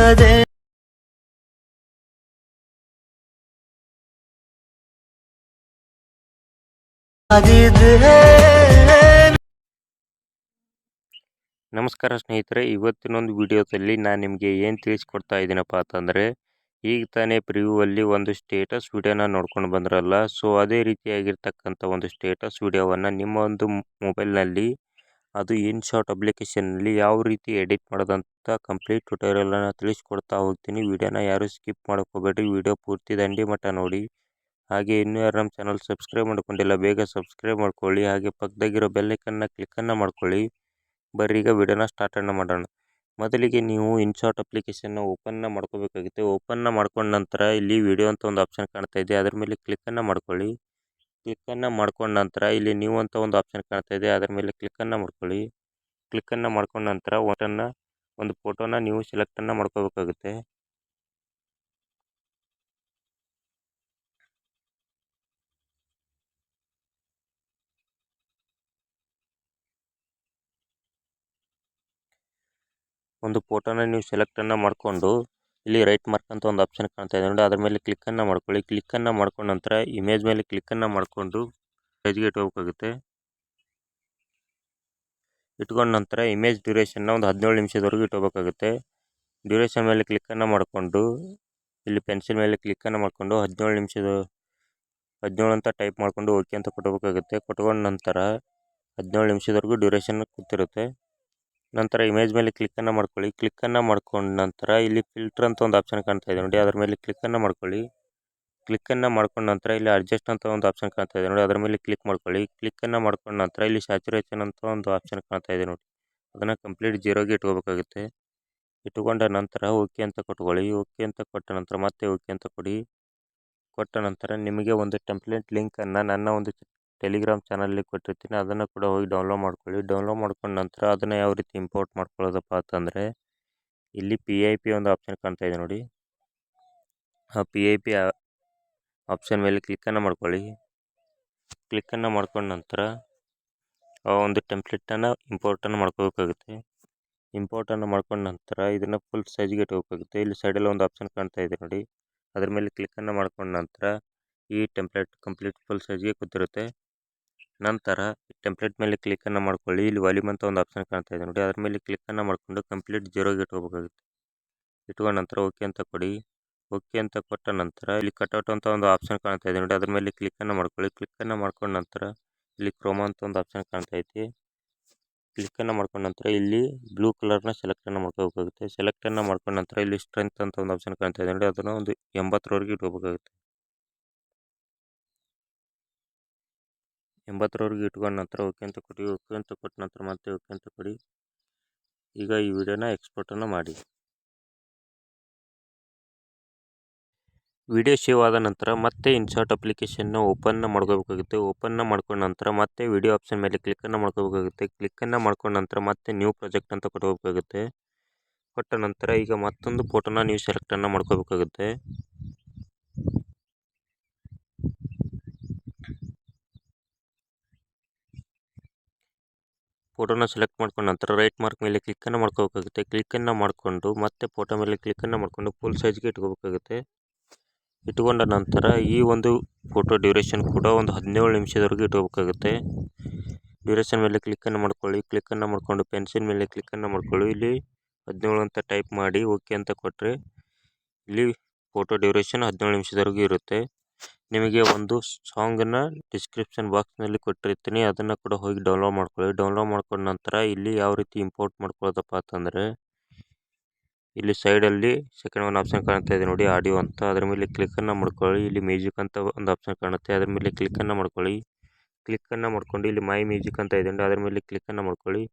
ಸಿಗದೆ ನಮಸ್ಕಾರ ಸ್ನೇಹಿತರೆ, ಇವತ್ತಿನೊಂದು ವಿಡಿಯೋದಲ್ಲಿ ನಾನು ನಿಮಗೆ ಏನು ತಿಳಿಸ್ಕೊಡ್ತಾ ಇದ್ದೀನಪ್ಪ ಅಂತಂದರೆ, ಈಗ ತಾನೇ ಪ್ರಿವ್ಯೂವಲ್ಲಿ ಒಂದು ಸ್ಟೇಟಸ್ ವಿಡಿಯೋನ ನೋಡ್ಕೊಂಡು ಬಂದ್ರಲ್ಲ. ಸೊ ಅದೇ ರೀತಿಯಾಗಿರ್ತಕ್ಕಂಥ ಒಂದು ಸ್ಟೇಟಸ್ ವಿಡಿಯೋವನ್ನು ನಿಮ್ಮ ಒಂದು ಮೊಬೈಲ್ನಲ್ಲಿ, ಅದು ಇನ್ಶಾಟ್ ಅಪ್ಲಿಕೇಶನ್ನಲ್ಲಿ ಯಾವ ರೀತಿ ಎಡಿಟ್ ಮಾಡೋದಂತ ಕಂಪ್ಲೀಟ್ ಟ್ಯುಟೋರಿಯಲನ್ನು ತಿಳಿಸ್ಕೊಡ್ತಾ ಹೋಗ್ತೀನಿ. ವಿಡಿಯೋನ ಯಾರು ಸ್ಕಿಪ್ ಮಾಡ್ಕೋಬೇಡಿ, ವಿಡಿಯೋ ಪೂರ್ತಿ ದಂಡಿ ಮಟ್ಟ ನೋಡಿ. ಹಾಗೆ ಇನ್ನೂ ಯಾರು ನಮ್ಮ ಚಾನಲ್ ಸಬ್ಸ್ಕ್ರೈಬ್ ಮಾಡ್ಕೊಂಡಿಲ್ಲ, ಬೇಗ ಸಬ್ಸ್ಕ್ರೈಬ್ ಮಾಡ್ಕೊಳ್ಳಿ. ಹಾಗೆ ಪಕ್ಕದಾಗಿರೋ ಬೆಲ್ಲೈಕನ್ನ ಕ್ಲಿಕ್ಕನ್ನು ಮಾಡ್ಕೊಳ್ಳಿ. ಬರ್ರಿ ಈಗ ವಿಡಿಯೋನ ಸ್ಟಾರ್ಟನ್ನು ಮಾಡೋಣ. ಮೊದಲಿಗೆ ನೀವು ಇನ್ಶಾಟ್ ಅಪ್ಲಿಕೇಶನ್ನ ಓಪನ್ನ ಮಾಡ್ಕೋಬೇಕಾಗುತ್ತೆ. ಓಪನ್ನ ಮಾಡ್ಕೊಂಡ ನಂತರ ಇಲ್ಲಿ ವಿಡಿಯೋ ಅಂತ ಒಂದು ಆಪ್ಷನ್ ಕಾಣ್ತಾ ಇದೆ, ಅದರ ಮೇಲೆ ಕ್ಲಿಕ್ಕನ್ನು ಮಾಡ್ಕೊಳ್ಳಿ. ಕ್ಲಿಕ್ಕನ್ನು ಮಾಡ್ಕೊಂಡ ನಂತರ ಇಲ್ಲಿ ನ್ಯೂ ಅಂತ ಒಂದು ಆಪ್ಷನ್ ಕಾಣ್ತಾ ಇದೆ, ಅದರ ಮೇಲೆ ಕ್ಲಿಕ್ಕನ್ನು ಮಾಡ್ಕೊಳ್ಳಿ. ಕ್ಲಿಕ್ಕನ್ನು ಮಾಡ್ಕೊಂಡ ನಂತರ ಒಂದು ಫೋಟೋನ ನೀವು ಸೆಲೆಕ್ಟನ್ನು ಮಾಡ್ಕೋಬೇಕಾಗುತ್ತೆ. ಒಂದು ಫೋಟೋನ ನೀವು ಸೆಲೆಕ್ಟನ್ನು ಮಾಡಿಕೊಂಡು ಇಲ್ಲಿ ರೈಟ್ ಮಾರ್ಕ್ ಅಂತ ಒಂದು ಆಪ್ಷನ್ ಕಾಣ್ತಾ ಇದೆ ನೋಡಿ, ಅದರ ಮೇಲೆ ಕ್ಲಿಕ್ಕನ್ನು ಮಾಡ್ಕೊಳ್ಳಿ. ಕ್ಲಿಕ್ಕನ್ನು ಮಾಡ್ಕೊಂಡ ನಂತರ ಇಮೇಜ್ ಮೇಲೆ ಕ್ಲಿಕ್ಕನ್ನು ಮಾಡಿಕೊಂಡು ಪೇಜ್ಗೆ ಇಟ್ಕೋಬೇಕಾಗುತ್ತೆ. ಇಟ್ಕೊಂಡ ನಂತರ ಇಮೇಜ್ ಡ್ಯೂರೇಷನ್ನ ಒಂದು 17 ನಿಮಿಷದವರೆಗೂ ಇಟ್ಕೋಬೇಕಾಗುತ್ತೆ. ಡ್ಯೂರೇಷನ್ ಮೇಲೆ ಕ್ಲಿಕ್ಕನ್ನು ಮಾಡಿಕೊಂಡು ಇಲ್ಲಿ ಪೆನ್ಸಿಲ್ ಮೇಲೆ ಕ್ಲಿಕ್ಕನ್ನು ಮಾಡಿಕೊಂಡು 17 ಅಂತ ಟೈಪ್ ಮಾಡಿಕೊಂಡು ಓಕೆ ಅಂತ ಕೊಟ್ಕೋಬೇಕಾಗುತ್ತೆ. ಕೊಟ್ಕೊಂಡ ನಂತರ 17 ನಿಮಿಷದವರೆಗೂ ಡ್ಯೂರೇಷನ್ ಕೂತಿರುತ್ತೆ. ನಂತರ ಇಮೇಜ್ ಮೇಲೆ ಕ್ಲಿಕ್ಕನ್ನು ಮಾಡ್ಕೊಳ್ಳಿ. ಕ್ಲಿಕ್ಕನ್ನು ಮಾಡ್ಕೊಂಡ ನಂತರ ಇಲ್ಲಿ ಫಿಲ್ಟರ್ ಅಂತ ಒಂದು ಆಪ್ಷನ್ ಕಾಣ್ತಾ ಇದೆ ನೋಡಿ, ಅದರ ಮೇಲೆ ಕ್ಲಿಕ್ಕನ್ನು ಮಾಡ್ಕೊಳ್ಳಿ. ಕ್ಲಿಕ್ಕನ್ನು ಮಾಡ್ಕೊಂಡ ನಂತರ ಇಲ್ಲಿ ಅಡ್ಜಸ್ಟ್ ಅಂತ ಒಂದು ಆಪ್ಷನ್ ಕಾಣ್ತಾ ಇದೆ ನೋಡಿ, ಅದರ ಮೇಲೆ ಕ್ಲಿಕ್ ಮಾಡ್ಕೊಳ್ಳಿ. ಕ್ಲಿಕ್ಕನ್ನು ಮಾಡ್ಕೊಂಡ ನಂತರ ಇಲ್ಲಿ ಸ್ಯಾಚುರೇಷನ್ ಅಂತ ಒಂದು ಆಪ್ಷನ್ ಕಾಣ್ತಾ ಇದೆ ನೋಡಿ, ಅದನ್ನು ಕಂಪ್ಲೀಟ್ 0ಗೆ ಇಟ್ಕೋಬೇಕಾಗುತ್ತೆ. ಇಟ್ಟುಕೊಂಡ ನಂತರ ಓಕೆ ಅಂತ ಕೊಟ್ಕೊಳ್ಳಿ. ಓಕೆ ಅಂತ ಕೊಟ್ಟ ನಂತರ ಮತ್ತೆ ಓಕೆ ಅಂತ ಕೊಡಿ. ಕೊಟ್ಟ ನಂತರ ನಿಮಗೆ ಒಂದು ಟೆಂಪ್ಲೇಟ್ ಲಿಂಕನ್ನು ನನ್ನ ಒಂದು ಟೆಲಿಗ್ರಾಮ್ ಚಾನಲಲ್ಲಿ ಕೊಟ್ಟಿರ್ತೀನಿ, ಅದನ್ನು ಕೂಡ ಹೋಗಿ ಡೌನ್ಲೋಡ್ ಮಾಡ್ಕೊಳ್ಳಿ. ಡೌನ್ಲೋಡ್ ಮಾಡ್ಕೊಂಡ ನಂತರ ಅದನ್ನು ಯಾವ ರೀತಿ ಇಂಪೋರ್ಟ್ ಮಾಡ್ಕೊಳ್ಳೋದಪ್ಪ ಅಂತಂದರೆ, ಇಲ್ಲಿ PIP ಒಂದು ಆಪ್ಷನ್ ಕಾಣ್ತಾ ಇದೆ ನೋಡಿ, ಆ PIP ಆಪ್ಷನ್ ಮೇಲೆ ಕ್ಲಿಕ್ಕನ್ನು ಮಾಡ್ಕೊಳ್ಳಿ. ಕ್ಲಿಕ್ಕನ್ನು ಮಾಡ್ಕೊಂಡ ನಂತರ ಆ ಒಂದು ಟೆಂಪ್ಲೇಟನ್ನು ಇಂಪೋರ್ಟನ್ನು ಮಾಡ್ಕೋಬೇಕಾಗುತ್ತೆ. ಇಂಪೋರ್ಟನ್ನು ಮಾಡ್ಕೊಂಡ ನಂತರ ಇದನ್ನು ಫುಲ್ ಸೈಜ್ಗೆ ಇಟ್ಕೋಬೇಕಾಗುತ್ತೆ. ಇಲ್ಲಿ ಸೈಡಲ್ಲಿ ಒಂದು ಆಪ್ಷನ್ ಕಾಣ್ತಾ ಇದೆ ನೋಡಿ, ಅದರ ಮೇಲೆ ಕ್ಲಿಕ್ಕನ್ನು ಮಾಡ್ಕೊಂಡ ನಂತರ ಈ ಟೆಂಪ್ಲೇಟ್ ಕಂಪ್ಲೀಟ್ ಫುಲ್ ಸೈಜ್ಗೆ ಕೂತಿರುತ್ತೆ. ನಂತರ ಟೆಂಪ್ಲೇಟ್ ಮೇಲೆ ಕ್ಲಿಕ್ಕನ್ನು ಮಾಡ್ಕೊಳ್ಳಿ. ಇಲ್ಲಿ ವಾಲ್ಯೂಮ್ ಅಂತ ಒಂದು ಆಪ್ಷನ್ ಕಾಣ್ತಾ ಇದೆ ನೋಡಿ, ಅದರ ಮೇಲೆ ಕ್ಲಿಕ್ಕನ್ನು ಮಾಡಿಕೊಂಡು ಕಂಪ್ಲೀಟ್ 0ಗೆ ಇಟ್ಕೋಬೇಕಾಗುತ್ತೆ. ಇಟ್ಕೊಂಡ ನಂತರ ಓಕೆ ಅಂತ ಕೊಡಿ. ಓಕೆ ಅಂತ ಕೊಟ್ಟ ನಂತರ ಇಲ್ಲಿ ಕಟ್ಔಟ್ ಅಂತ ಒಂದು ಆಪ್ಷನ್ ಕಾಣ್ತಾ ಇದೆ ನೋಡಿ, ಅದರ ಮೇಲೆ ಕ್ಲಿಕ್ಕನ್ನು ಮಾಡ್ಕೊಳ್ಳಿ. ಕ್ಲಿಕ್ಕನ್ನು ಮಾಡ್ಕೊಂಡ ನಂತರ ಇಲ್ಲಿ ಕ್ರೋಮಾ ಅಂತ ಒಂದು ಆಪ್ಷನ್ ಕಾಣ್ತಾ ಐತಿ. ಕ್ಲಿಕ್ಕನ್ನು ಮಾಡ್ಕೊಂಡ ನಂತರ ಇಲ್ಲಿ ಬ್ಲೂ ಕಲರ್ನ ಸೆಲೆಕ್ಟನ್ನು ಮಾಡ್ಕೋಬೇಕಾಗುತ್ತೆ. ಸೆಲೆಕ್ಟನ್ನು ಮಾಡ್ಕೊಂಡ ನಂತರ ಇಲ್ಲಿ ಸ್ಟ್ರೆಂತ್ ಅಂತ ಒಂದು ಆಪ್ಷನ್ ಕಾಣ್ತಾ ಇದೆ ನೋಡಿ, ಅದನ್ನು ಒಂದು 80ರವರೆಗೆ ಇಟ್ಕೋಬೇಕಾಗುತ್ತೆ. 80ರವರೆಗೆ ಇಟ್ಕೊಂಡ ನಂತರ ಓಕೆ ಅಂತ ಕೊಡಿ. ಓಕೆ ಅಂತ ಕೊಟ್ಟ ನಂತರ ಮತ್ತೆ ಓಕೆ ಅಂತ ಕೊಡಿ. ಈಗ ಈ ವಿಡಿಯೋನ ಎಕ್ಸ್ಪೋರ್ಟನ್ನು ಮಾಡಿ. ವಿಡಿಯೋ ಸೇವ್ ಆದ ನಂತರ ಮತ್ತೆ ಇನ್ಶಾಟ್ ಅಪ್ಲಿಕೇಶನ್ನ ಓಪನ್ನ ಮಾಡ್ಕೋಬೇಕಾಗುತ್ತೆ. ಓಪನ್ನ ಮಾಡ್ಕೊಂಡ ನಂತರ ಮತ್ತೆ ವಿಡಿಯೋ ಆಪ್ಷನ್ ಮೇಲೆ ಕ್ಲಿಕ್ಕನ್ನು ಮಾಡ್ಕೋಬೇಕಾಗುತ್ತೆ. ಕ್ಲಿಕ್ಕನ್ನು ಮಾಡ್ಕೊಂಡ ನಂತರ ಮತ್ತೆ ನ್ಯೂ ಪ್ರಾಜೆಕ್ಟ್ ಅಂತ ಕೊಟ್ಕೋಬೇಕಾಗುತ್ತೆ. ಕೊಟ್ಟ ನಂತರ ಈಗ ಮತ್ತೊಂದು ಫೋಟೋನ ನೀವು ಸೆಲೆಕ್ಟನ್ನು ಮಾಡ್ಕೋಬೇಕಾಗುತ್ತೆ. ಫೋಟೋನ ಸೆಲೆಕ್ಟ್ ಮಾಡ್ಕೊಂಡ ನಂತರ ರೈಟ್ ಮಾರ್ಕ್ ಮೇಲೆ ಕ್ಲಿಕ್ಕನ್ನು ಮಾಡ್ಕೋಬೇಕಾಗುತ್ತೆ. ಕ್ಲಿಕ್ಕನ್ನು ಮಾಡಿಕೊಂಡು ಮತ್ತೆ ಫೋಟೋ ಮೇಲೆ ಕ್ಲಿಕ್ಕನ್ನು ಮಾಡಿಕೊಂಡು ಫುಲ್ ಸೈಜ್ಗೆ ಇಟ್ಕೋಬೇಕಾಗುತ್ತೆ. ಇಟ್ಕೊಂಡ ನಂತರ ಈ ಒಂದು ಫೋಟೋ ಡ್ಯೂರೇಷನ್ ಕೂಡ ಒಂದು 17 ನಿಮಿಷದವರೆಗೂ ಇಟ್ಕೋಬೇಕಾಗುತ್ತೆ. ಡ್ಯೂರೇಷನ್ ಮೇಲೆ ಕ್ಲಿಕ್ಕನ್ನು ಮಾಡ್ಕೊಳ್ಳಿ. ಕ್ಲಿಕ್ಕನ್ನು ಮಾಡಿಕೊಂಡು ಪೆನ್ಸಿಲ್ ಮೇಲೆ ಕ್ಲಿಕ್ಕನ್ನು ಮಾಡ್ಕೊಳ್ಳಿ. ಇಲ್ಲಿ 17 ಅಂತ ಟೈಪ್ ಮಾಡಿ ಓಕೆ ಅಂತ ಕೊಟ್ಟರೆ ಇಲ್ಲಿ ಫೋಟೋ ಡ್ಯೂರೇಷನ್ 17 ನಿಮಿಷದವರೆಗೂ ಇರುತ್ತೆ. ನಿಮಗೆ ಒಂದು ಸಾಂಗನ್ನು ಡಿಸ್ಕ್ರಿಪ್ಷನ್ ಬಾಕ್ಸ್ನಲ್ಲಿ ಕೊಟ್ಟಿರ್ತೀನಿ, ಅದನ್ನು ಕೂಡ ಹೋಗಿ ಡೌನ್ಲೋಡ್ ಮಾಡ್ಕೊಳ್ಳಿ. ಡೌನ್ಲೋಡ್ ಮಾಡ್ಕೊಂಡ ನಂತರ ಇಲ್ಲಿ ಯಾವ ರೀತಿ ಇಂಪೋರ್ಟ್ ಮಾಡ್ಕೊಳ್ಳೋದಪ್ಪ ಅಂತಂದರೆ, ಇಲ್ಲಿ ಸೈಡಲ್ಲಿ ಸೆಕೆಂಡ್ ಒಂದು ಆಪ್ಷನ್ ಕಾಣ್ತಾ ಇದೆ ನೋಡಿ, ಆಡಿಯೋ ಅಂತ, ಅದರ ಮೇಲೆ ಕ್ಲಿಕ್ಕನ್ನು ಮಾಡ್ಕೊಳ್ಳಿ. ಇಲ್ಲಿ ಮ್ಯೂಸಿಕ್ ಅಂತ ಒಂದು ಆಪ್ಷನ್ ಕಾಣುತ್ತೆ, ಅದರ ಮೇಲೆ ಕ್ಲಿಕ್ಕನ್ನು ಮಾಡ್ಕೊಳ್ಳಿ. ಕ್ಲಿಕ್ಕನ್ನು ಮಾಡ್ಕೊಂಡು ಇಲ್ಲಿ ಮೈ ಮ್ಯೂಸಿಕ್ ಅಂತ ಇದೆ, ಅದರ ಮೇಲೆ ಕ್ಲಿಕ್ಕನ್ನು ಮಾಡ್ಕೊಳ್ಳಿ.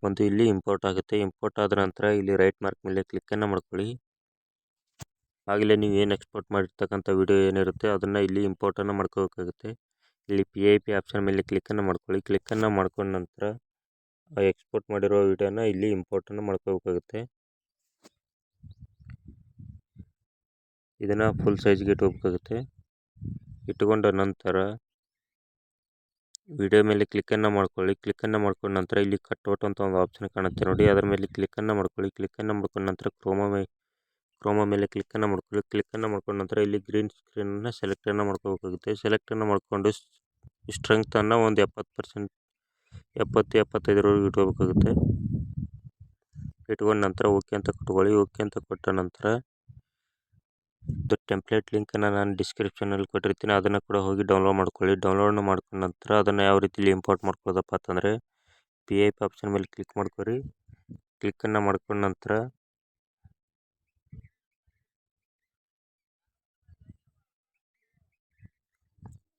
ಬಂದು ಇಲ್ಲಿ ಇಂಪೋರ್ಟ್ ಆಗುತ್ತೆ. ಇಂಪೋರ್ಟ್ ಆದ ನಂತರ ಇಲ್ಲಿ ರೈಟ್ ಮಾರ್ಕ್ ಮೇಲೆ ಕ್ಲಿಕ್ಕನ್ನು ಮಾಡ್ಕೊಳ್ಳಿ. ಆಗಲೇ ನೀವು ಏನು ಎಕ್ಸ್ಪೋರ್ಟ್ ಮಾಡಿರ್ತಕ್ಕಂಥ ವಿಡಿಯೋ ಏನಿರುತ್ತೆ ಅದನ್ನು ಇಲ್ಲಿ ಇಂಪೋರ್ಟನ್ನು ಮಾಡ್ಕೋಬೇಕಾಗುತ್ತೆ. ಇಲ್ಲಿ PIP ಆಪ್ಷನ್ ಮೇಲೆ ಕ್ಲಿಕ್ಕನ್ನು ಮಾಡ್ಕೊಳ್ಳಿ. ಕ್ಲಿಕ್ಕನ್ನು ಮಾಡ್ಕೊಂಡ ನಂತರ ಎಕ್ಸ್ಪೋರ್ಟ್ ಮಾಡಿರೋ ವಿಡಿಯೋನ ಇಲ್ಲಿ ಇಂಪೋರ್ಟನ್ನು ಮಾಡ್ಕೋಬೇಕಾಗುತ್ತೆ. ಇದನ್ನು ಫುಲ್ ಸೈಜ್ಗೆ ಇಟ್ಕೋಬೇಕಾಗುತ್ತೆ. ಇಟ್ಕೊಂಡ ನಂತರ ವಿಡಿಯೋ ಮೇಲೆ ಕ್ಲಿಕ್ಕನ್ನು ಮಾಡ್ಕೊಳ್ಳಿ. ಕ್ಲಿಕ್ಕನ್ನು ಮಾಡ್ಕೊಂಡ ನಂತರ ಇಲ್ಲಿ ಕಟ್ಔಟ್ ಅಂತ ಒಂದು ಆಪ್ಷನ್ ಕಾಣುತ್ತೆ ನೋಡಿ, ಅದರ ಮೇಲೆ ಕ್ಲಿಕ್ಕನ್ನು ಮಾಡ್ಕೊಳ್ಳಿ. ಕ್ಲಿಕ್ಕನ್ನು ಮಾಡ್ಕೊಂಡ ನಂತರ ಕ್ರೋಮಾ ಮೇಲೆ ಕ್ಲಿಕ್ಕನ್ನು ಮಾಡ್ಕೊಳ್ಳಿ. ಕ್ಲಿಕ್ಕನ್ನು ಮಾಡ್ಕೊಂಡ ನಂತರ ಇಲ್ಲಿ ಗ್ರೀನ್ ಸ್ಕ್ರೀನನ್ನು ಸೆಲೆಕ್ಟನ್ನು ಮಾಡ್ಕೋಬೇಕಾಗುತ್ತೆ. ಸೆಲೆಕ್ಟನ್ನು ಮಾಡಿಕೊಂಡು ಸ್ಟ್ರೆಂಗ್ತನ್ನು ಒಂದು 70%, 70-75ರವರೆಗೂ ಇಟ್ಕೋಬೇಕಾಗುತ್ತೆ. ಇಟ್ಕೊಂಡ ನಂತರ ಓಕೆ ಅಂತ ಕೊಟ್ಕೊಳ್ಳಿ. ಓಕೆ ಅಂತ ಕೊಟ್ಟ ನಂತರ ಇದು ಟೆಂಪ್ಲೇಟ್ ಲಿಂಕನ್ನು ನಾನು ಡಿಸ್ಕ್ರಿಪ್ಷನಲ್ಲಿ ಕೊಟ್ಟಿರ್ತೀನಿ, ಅದನ್ನು ಕೂಡ ಹೋಗಿ ಡೌನ್ಲೋಡ್ ಮಾಡ್ಕೊಳ್ಳಿ. ಡೌನ್ಲೋಡ್ ಮಾಡ್ಕೊಂಡ ನಂತರ ಅದನ್ನು ಯಾವ ರೀತಿಲಿ ಇಂಪೋರ್ಟ್ ಮಾಡ್ಕೊಳ್ಳೋದಪ್ಪ ಅಂತಂದರೆ PIP ಆಪ್ಷನ್ ಮೇಲೆ ಕ್ಲಿಕ್ ಮಾಡ್ಕೊರಿ. ಕ್ಲಿಕ್ಕನ್ನು ಮಾಡ್ಕೊಂಡ ನಂತರ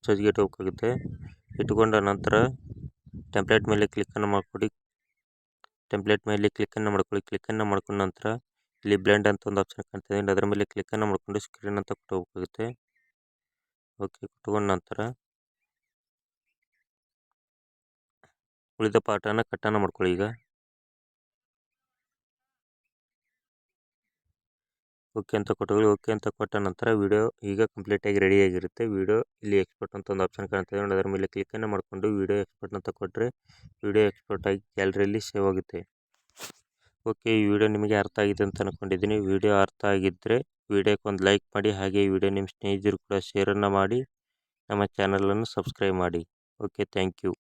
ಚಾರ್ಜ್ಗೆ ಇಟ್ಕೋಬೇಕಾಗುತ್ತೆ. ಇಟ್ಕೊಂಡ ನಂತರ ಟೆಂಪ್ಲೇಟ್ ಮೇಲೆ ಕ್ಲಿಕ್ಕನ್ನು ಮಾಡ್ಕೊಳ್ಳಿ. ಕ್ಲಿಕ್ಕನ್ನು ಮಾಡ್ಕೊಂಡ ನಂತರ ಇಲ್ಲಿ ಬ್ಲೆಂಡ್ ಅಂತ ಒಂದು ಆಪ್ಷನ್ ಕಾಣ್ತದೆ, ಅದರ ಮೇಲೆ ಕ್ಲಿಕ್ಕನ್ನು ಮಾಡ್ಕೊಂಡು ಸ್ಕ್ರೀನ್ ಅಂತ ಕೊಟ್ಟೋಗ್ಬೇಕಾಗುತ್ತೆ. ಓಕೆ ಕೊಟ್ಕೊಂಡ ನಂತರ ಉಳಿದ ಪಾರ್ಟನ್ನು ಕಟ್ಟನ್ನು ಮಾಡ್ಕೊಳ್ಳಿ. ಈಗ ಓಕೆ ಅಂತ ಕೊಟ್ಟೋಗಿ. ಓಕೆ ಅಂತ ಕೊಟ್ಟ ನಂತರ ವಿಡಿಯೋ ಈಗ ಕಂಪ್ಲೀಟಾಗಿ ರೆಡಿಯಾಗಿರುತ್ತೆ. ವಿಡಿಯೋ ಇಲ್ಲಿ ಎಕ್ಸ್ಪೋರ್ಟ್ ಅಂತ ಒಂದು ಆಪ್ಷನ್ ಕಾಣ್ತದೆ, ಅದರ ಮೇಲೆ ಕ್ಲಿಕ್ಕನ್ನು ಮಾಡಿಕೊಂಡು ವಿಡಿಯೋ ಎಕ್ಸ್ಪೋರ್ಟ್ ಅಂತ ಕೊಟ್ಟರೆ ವಿಡಿಯೋ ಎಕ್ಸ್ಪೋರ್ಟ್ ಆಗಿ ಗ್ಯಾಲರಿಯಲ್ಲಿ ಸೇವ್ ಆಗುತ್ತೆ. ಓಕೆ, ಈ ವಿಡಿಯೋ ನಿಮಗೆ ಅರ್ಥ ಆಗಿದೆ ಅಂತ ಅಂದ್ಕೊಂಡಿದ್ದೀನಿ. ವಿಡಿಯೋ ಅರ್ಥ ಆಗಿದ್ದರೆ ವಿಡಿಯೋಕ್ಕೆ ಒಂದು ಲೈಕ್ ಮಾಡಿ, ಹಾಗೆ ಈ ವಿಡಿಯೋ ನಿಮ್ಮ ಸ್ನೇಹಿತರು ಕೂಡ ಶೇರನ್ನು ಮಾಡಿ, ನಮ್ಮ ಚಾನಲನ್ನು ಸಬ್ಸ್ಕ್ರೈಬ್ ಮಾಡಿ. Okay, thank you.